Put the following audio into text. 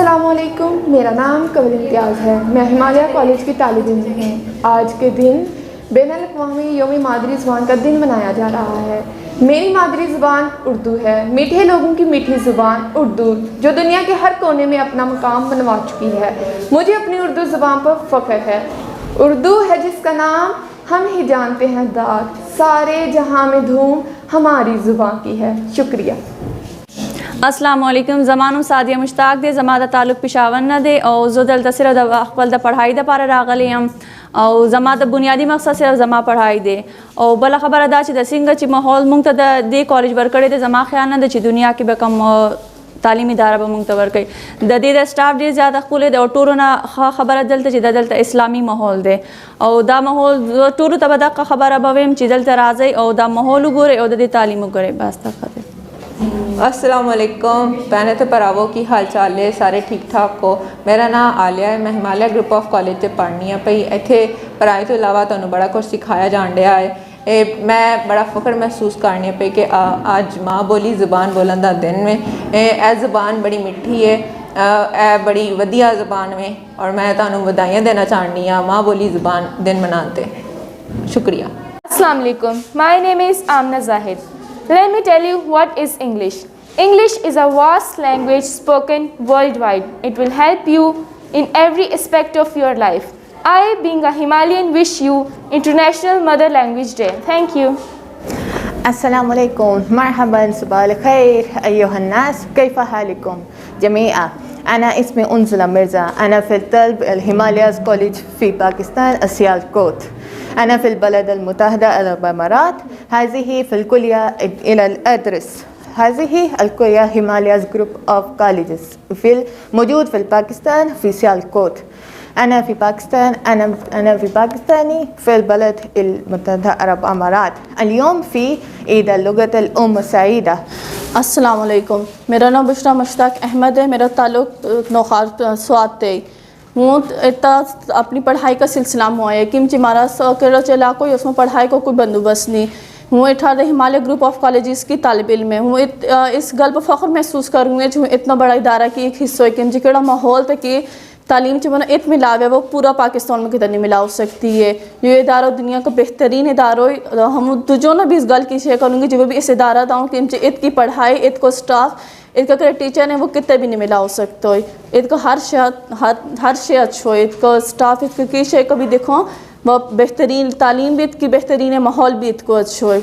अस्सलामुअलैकुम, मेरा नाम कमल इम्तियाज़ है। मैं हिमालय कॉलेज की तालिब इल्म हूँ। आज के दिन बैनुल-अक़वामी यौम मादरी ज़ुबान का दिन मनाया जा रहा है। मेरी मादरी ज़ुबान उर्दू है। मीठे लोगों की मीठी ज़ुबान उर्दू, जो दुनिया के हर कोने में अपना मुकाम बनवा चुकी है। मुझे अपनी उर्दू ज़ुबान पर फ़ख्र है। उर्दू है जिसका नाम हम ही जानते हैं दाद, सारे जहाँ में धूम हमारी ज़ुबान की है। शुक्रिया। अस्सलाम वालेकुम। ज़मानो सादिया मुश्ताक दे ज़मादा ताल्लुक पेशावर न दे और ज़ुदल तसर द अक़बल द पढ़ाई द पारा रागले हम और ज़मादा बुनियादी मकसद सिर्फ ज़मा पढ़ाई दे और बला खबर अदा ची द सिंग ची माहौल मुंग दे कॉलेज वर्कड़े दे ज़मा ख्याल न दे ची दुनिया की बेकम तालीमी दारा ब मुंग वर्क द दे द स्टाफ दे ज़्यादा खुले दे और टूरो ना खबर दलते ची दलता इस्लामी माहौल दे और दा माहौल टूरो तबदा का खबर अबवेम ची दलता राज़े और दा माहौल गोरे और द तालीम गोरे बास्ता खदे। अस्सलाम वालेकुम भैने ते भरावो की हाल चाल है, सारे ठीक ठाक हो। मेरा नाम आलिया है। मैं हिमालय ग्रुप ऑफ कॉलेज से पढ़नी है पई। इत्थे पढ़ाई तो इलावा तुहानू बड़ा कुछ सिखाया जान दिया है। मैं बड़ा फ़ख्र महसूस करनी पे कि आज माँ बोली ज़ुबान बोलन दा दिन में ए ज़ुबान बड़ी मिठी है, ए बड़ी वधिया ज़ुबान में और मैं तुहानू बधाइयाँ देना चाहनी हाँ माँ बोली ज़ुबान दिन मनाते। शुक्रिया। Assalamu alaikum. My name is Amna Zahid. Let me tell you what is English. English is a vast language spoken worldwide. It will help you in every aspect of your life. I, being a Himalayan, wish you International Mother Language Day. Thank you. अस्सलामु अलैकुम, मरहबन, सुबह अल खैर, अय्युहन नास, कैफ़ हालकुम जमीआ। अना इस्मी उन्ज़ला मिर्ज़ा, अना fill तल्ब अल Himalayas college फ़ी पाकिस्तान सियालकोट। أنا في البلد المتحدة العربية الإمارات. هذه في الكلية إلى أدرس. هذه الكلية هيمالاياز جروب أوف كوليجز موجود في باكستان في سيالكوت. أنا في باكستان، أنا في باكستاني في البلد المتحدة العربية الإمارات. اليوم في عيد اللغة الأم السعيدة. अस्सलाम वालेकुम। मेरा नाम बुशरा मुश्ताक अहमद है। मेरा ताल्लुक नौखार स्वात हूँ इतना अपनी पढ़ाई का सिलसिला हुआ है कि हमारा चला कोई उसमें पढ़ाई को कोई बंदोबस्त नहीं हूँ। 18 हिमालय ग्रुप ऑफ कॉलेजेस की तालिब इल्म हूँ। इस गल पर फ़ख्र महसूस करूँगी जो इतना बड़ा इदारा की एक हिस्सा है कि जो माहौल तक कि तालीम जो मैंने इत मिला है वो पूरा पाकिस्तान में कितनी मिला हो सकती है। ये इदारा दुनिया का बेहतरीन इदारा है। हम जो ना भी इस गल की शेयर करूँगी जो भी इस इदारा दाऊँ कि इत की पढ़ाई, इत को स्टाफ, इसका करे टीचर है वो कितने भी नहीं मिला हो सकता है। इसको हर शे अच्छो है। इसको स्टाफ इसकी शे को भी देखो वो बेहतरीन तालीम भी इसकी बेहतरीन है, माहौल भी इसको अच्छो है।